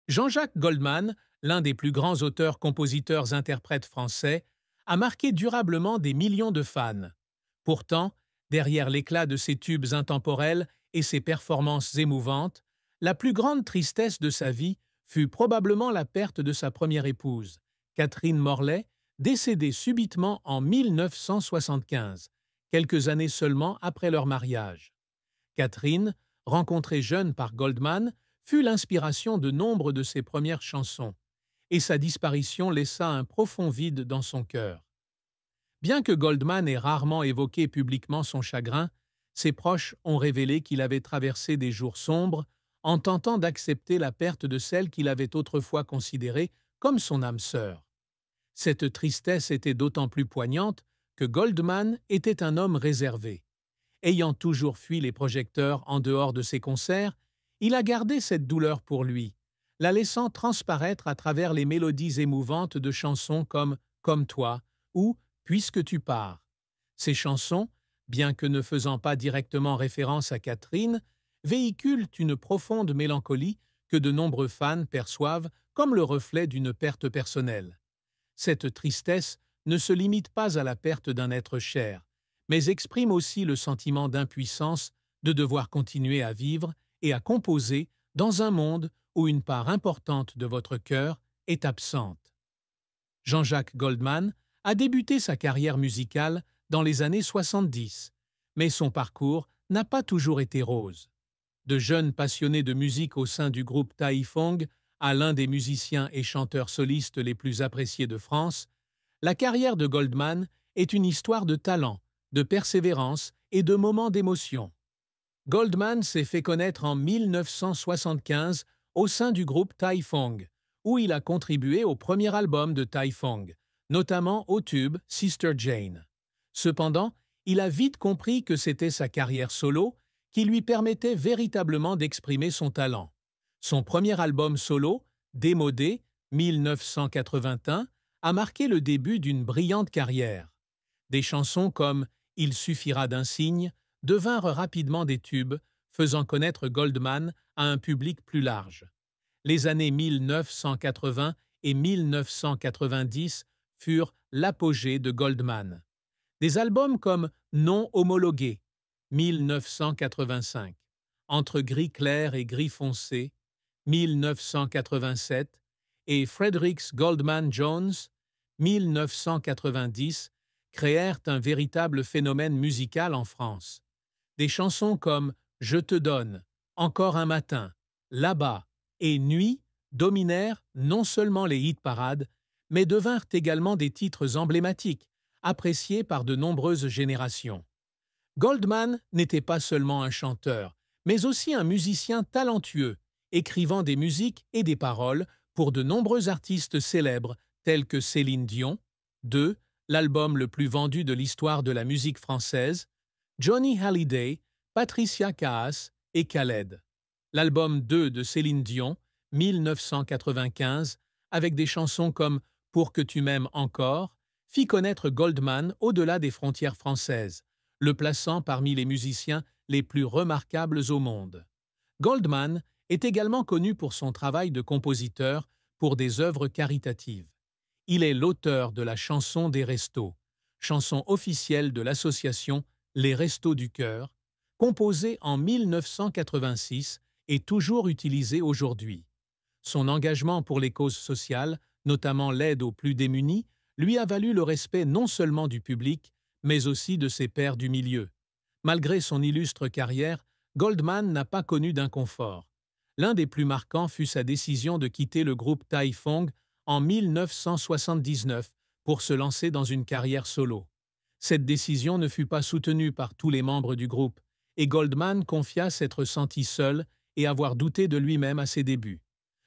Jean-Jacques Goldman, l'un des plus grands auteurs-compositeurs-interprètes français, a marqué durablement des millions de fans. Pourtant, derrière l'éclat de ses tubes intemporels et ses performances émouvantes, la plus grande tristesse de sa vie fut probablement la perte de sa première épouse, Catherine Morlet, décédée subitement en 1975, quelques années seulement après leur mariage. Catherine, rencontrée jeune par Goldman, fut l'inspiration de nombre de ses premières chansons, et sa disparition laissa un profond vide dans son cœur. Bien que Goldman ait rarement évoqué publiquement son chagrin, ses proches ont révélé qu'il avait traversé des jours sombres en tentant d'accepter la perte de celle qu'il avait autrefois considérée comme son âme sœur. Cette tristesse était d'autant plus poignante que Goldman était un homme réservé. Ayant toujours fui les projecteurs en dehors de ses concerts, il a gardé cette douleur pour lui, la laissant transparaître à travers les mélodies émouvantes de chansons comme « Comme toi » ou « Puisque tu pars ». Ces chansons, bien que ne faisant pas directement référence à Catherine, véhiculent une profonde mélancolie que de nombreux fans perçoivent comme le reflet d'une perte personnelle. Cette tristesse ne se limite pas à la perte d'un être cher, mais exprime aussi le sentiment d'impuissance de devoir continuer à vivre et à composer dans un monde où une part importante de votre cœur est absente. Jean-Jacques Goldman a débuté sa carrière musicale dans les années 70, mais son parcours n'a pas toujours été rose. De jeune passionné de musique au sein du groupe Taïfong à l'un des musiciens et chanteurs solistes les plus appréciés de France, la carrière de Goldman est une histoire de talent, de persévérance et de moments d'émotion. Goldman s'est fait connaître en 1975 au sein du groupe Taïfong, où il a contribué au premier album de Taïfong, notamment au tube Sister Jane. Cependant, il a vite compris que c'était sa carrière solo qui lui permettait véritablement d'exprimer son talent. Son premier album solo, Démodé, 1981, a marqué le début d'une brillante carrière. Des chansons comme « Il suffira d'un signe » devinrent rapidement des tubes, faisant connaître Goldman à un public plus large. Les années 1980 et 1990 furent l'apogée de Goldman. Des albums comme Non homologué, 1985, Entre gris clair et gris foncé, 1987, et Fredericks Goldman Jones, 1990, créèrent un véritable phénomène musical en France. Des chansons comme Je te donne, Encore un matin, Là-bas et Nuit dominèrent non seulement les hit-parades, mais devinrent également des titres emblématiques, appréciés par de nombreuses générations. Goldman n'était pas seulement un chanteur, mais aussi un musicien talentueux, écrivant des musiques et des paroles pour de nombreux artistes célèbres tels que Céline Dion, l'album le plus vendu de l'histoire de la musique française, Johnny Hallyday, Patricia Kaas et Khaled. L'album 2 de Céline Dion, 1995, avec des chansons comme Pour que tu m'aimes encore, fit connaître Goldman au-delà des frontières françaises, le plaçant parmi les musiciens les plus remarquables au monde. Goldman est également connu pour son travail de compositeur pour des œuvres caritatives. Il est l'auteur de la chanson des Restos, chanson officielle de l'association Les Restos du Cœur, composée en 1986 et toujours utilisée aujourd'hui. Son engagement pour les causes sociales, notamment l'aide aux plus démunis, lui a valu le respect non seulement du public, mais aussi de ses pairs du milieu. Malgré son illustre carrière, Goldman n'a pas connu d'inconfort. L'un des plus marquants fut sa décision de quitter le groupe Taïfong en 1979 pour se lancer dans une carrière solo. Cette décision ne fut pas soutenue par tous les membres du groupe, et Goldman confia s'être senti seul et avoir douté de lui-même à ses débuts.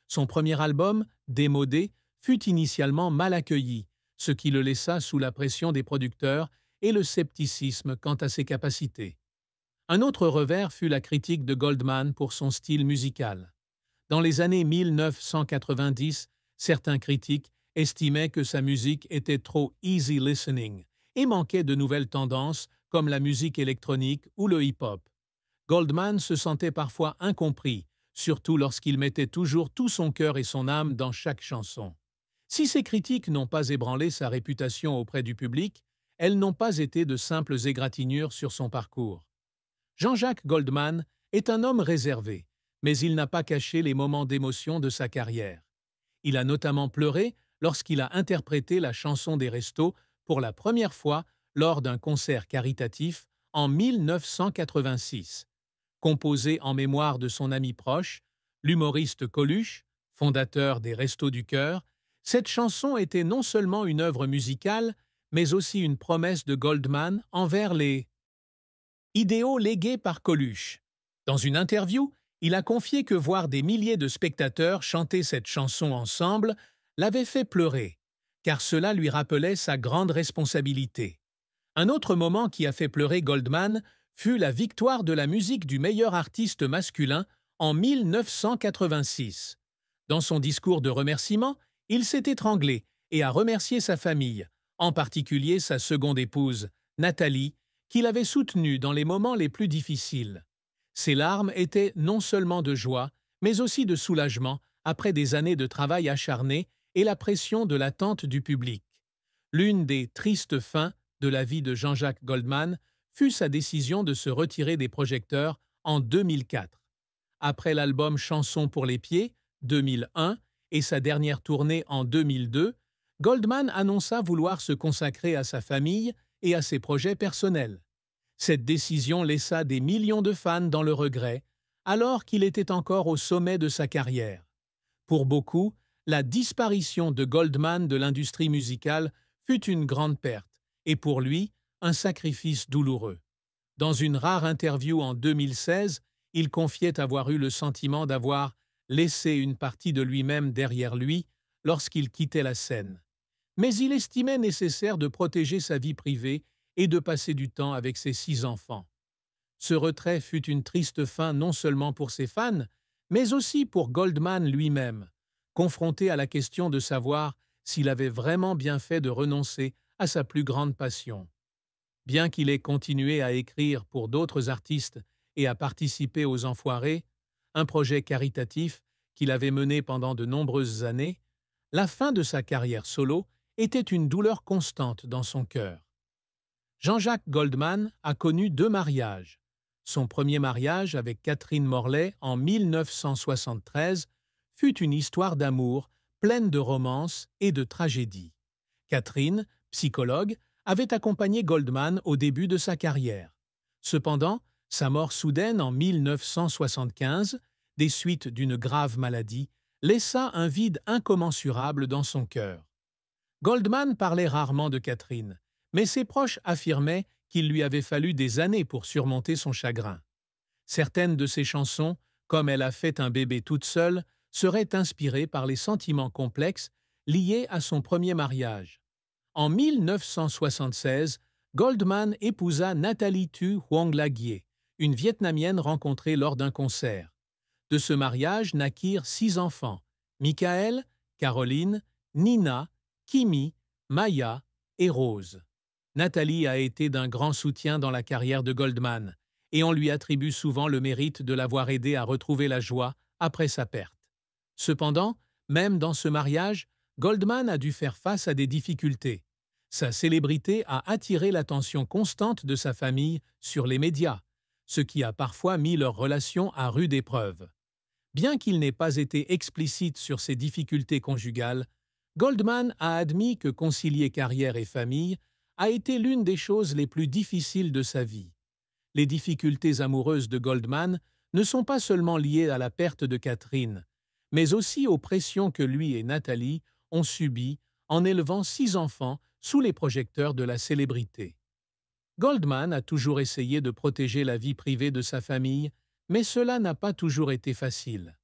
Son premier album, Démodé, fut initialement mal accueilli, ce qui le laissa sous la pression des producteurs et le scepticisme quant à ses capacités. Un autre revers fut la critique de Goldman pour son style musical. Dans les années 1990, certains critiques estimaient que sa musique était trop easy listening et manquait de nouvelles tendances comme la musique électronique ou le hip-hop. Goldman se sentait parfois incompris, surtout lorsqu'il mettait toujours tout son cœur et son âme dans chaque chanson. Si ces critiques n'ont pas ébranlé sa réputation auprès du public, elles n'ont pas été de simples égratignures sur son parcours. Jean-Jacques Goldman est un homme réservé, mais il n'a pas caché les moments d'émotion de sa carrière. Il a notamment pleuré lorsqu'il a interprété la chanson des Restos pour la première fois lors d'un concert caritatif en 1986. Composée en mémoire de son ami proche, l'humoriste Coluche, fondateur des Restos du Cœur, cette chanson était non seulement une œuvre musicale, mais aussi une promesse de Goldman envers les idéaux légués par Coluche. Dans une interview, il a confié que voir des milliers de spectateurs chanter cette chanson ensemble l'avait fait pleurer, car cela lui rappelait sa grande responsabilité. Un autre moment qui a fait pleurer Goldman fut la victoire de la musique du meilleur artiste masculin en 1986. Dans son discours de remerciement, il s'est étranglé et a remercié sa famille, en particulier sa seconde épouse, Nathalie, qu'il avait soutenue dans les moments les plus difficiles. Ses larmes étaient non seulement de joie, mais aussi de soulagement après des années de travail acharné et la pression de l'attente du public. L'une des tristes fins de la vie de Jean-Jacques Goldman fut sa décision de se retirer des projecteurs en 2004. Après l'album Chansons pour les pieds, 2001, et sa dernière tournée en 2002, Goldman annonça vouloir se consacrer à sa famille et à ses projets personnels. Cette décision laissa des millions de fans dans le regret, alors qu'il était encore au sommet de sa carrière. Pour beaucoup, la disparition de Goldman de l'industrie musicale fut une grande perte, et pour lui, un sacrifice douloureux. Dans une rare interview en 2016, il confiait avoir eu le sentiment d'avoir laissé une partie de lui-même derrière lui lorsqu'il quittait la scène. Mais il estimait nécessaire de protéger sa vie privée et de passer du temps avec ses 6 enfants. Ce retrait fut une triste fin non seulement pour ses fans, mais aussi pour Goldman lui-même, confronté à la question de savoir s'il avait vraiment bien fait de renoncer à sa plus grande passion. Bien qu'il ait continué à écrire pour d'autres artistes et à participer aux Enfoirés, un projet caritatif qu'il avait mené pendant de nombreuses années, la fin de sa carrière solo était une douleur constante dans son cœur. Jean-Jacques Goldman a connu 2 mariages. Son premier mariage avec Catherine Morley en 1973 fut une histoire d'amour pleine de romance et de tragédie. Catherine, psychologue, avait accompagné Goldman au début de sa carrière. Cependant, sa mort soudaine en 1975, des suites d'une grave maladie, laissa un vide incommensurable dans son cœur. Goldman parlait rarement de Catherine, mais ses proches affirmaient qu'il lui avait fallu des années pour surmonter son chagrin. Certaines de ses chansons, comme Elle a fait un bébé toute seule, seraient inspirées par les sentiments complexes liés à son premier mariage. En 1976, Goldman épousa Nathalie Thu Huong Laguier, une Vietnamienne rencontrée lors d'un concert. De ce mariage naquirent 6 enfants, Michael, Caroline, Nina, Kimi, Maya et Rose. Nathalie a été d'un grand soutien dans la carrière de Goldman, et on lui attribue souvent le mérite de l'avoir aidé à retrouver la joie après sa perte. Cependant, même dans ce mariage, Goldman a dû faire face à des difficultés. Sa célébrité a attiré l'attention constante de sa famille sur les médias, ce qui a parfois mis leur relation à rude épreuve. Bien qu'il n'ait pas été explicite sur ses difficultés conjugales, Goldman a admis que concilier carrière et famille a été l'une des choses les plus difficiles de sa vie. Les difficultés amoureuses de Goldman ne sont pas seulement liées à la perte de Catherine, mais aussi aux pressions que lui et Nathalie ont subies en élevant 6 enfants sous les projecteurs de la célébrité. Goldman a toujours essayé de protéger la vie privée de sa famille, mais cela n'a pas toujours été facile.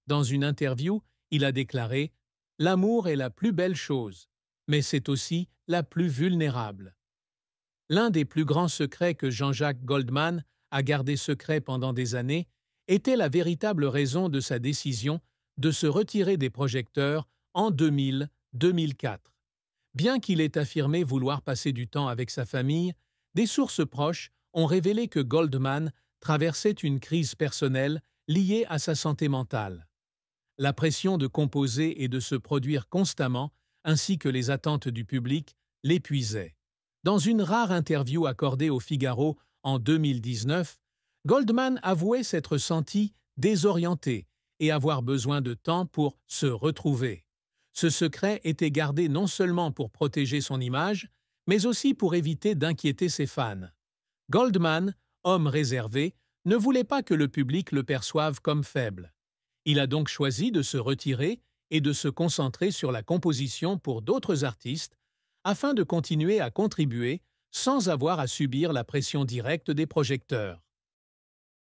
Dans une interview, il a déclaré « L'amour est la plus belle chose, mais c'est aussi la plus vulnérable ». L'un des plus grands secrets que Jean-Jacques Goldman a gardé secret pendant des années était la véritable raison de sa décision de se retirer des projecteurs en 2000-2004. Bien qu'il ait affirmé vouloir passer du temps avec sa famille, des sources proches ont révélé que Goldman traversait une crise personnelle liées à sa santé mentale. La pression de composer et de se produire constamment, ainsi que les attentes du public, l'épuisaient. Dans une rare interview accordée au Figaro en 2019, Goldman avouait s'être senti désorienté et avoir besoin de temps pour se retrouver. Ce secret était gardé non seulement pour protéger son image, mais aussi pour éviter d'inquiéter ses fans. Goldman, homme réservé, ne voulait pas que le public le perçoive comme faible. Il a donc choisi de se retirer et de se concentrer sur la composition pour d'autres artistes afin de continuer à contribuer sans avoir à subir la pression directe des projecteurs.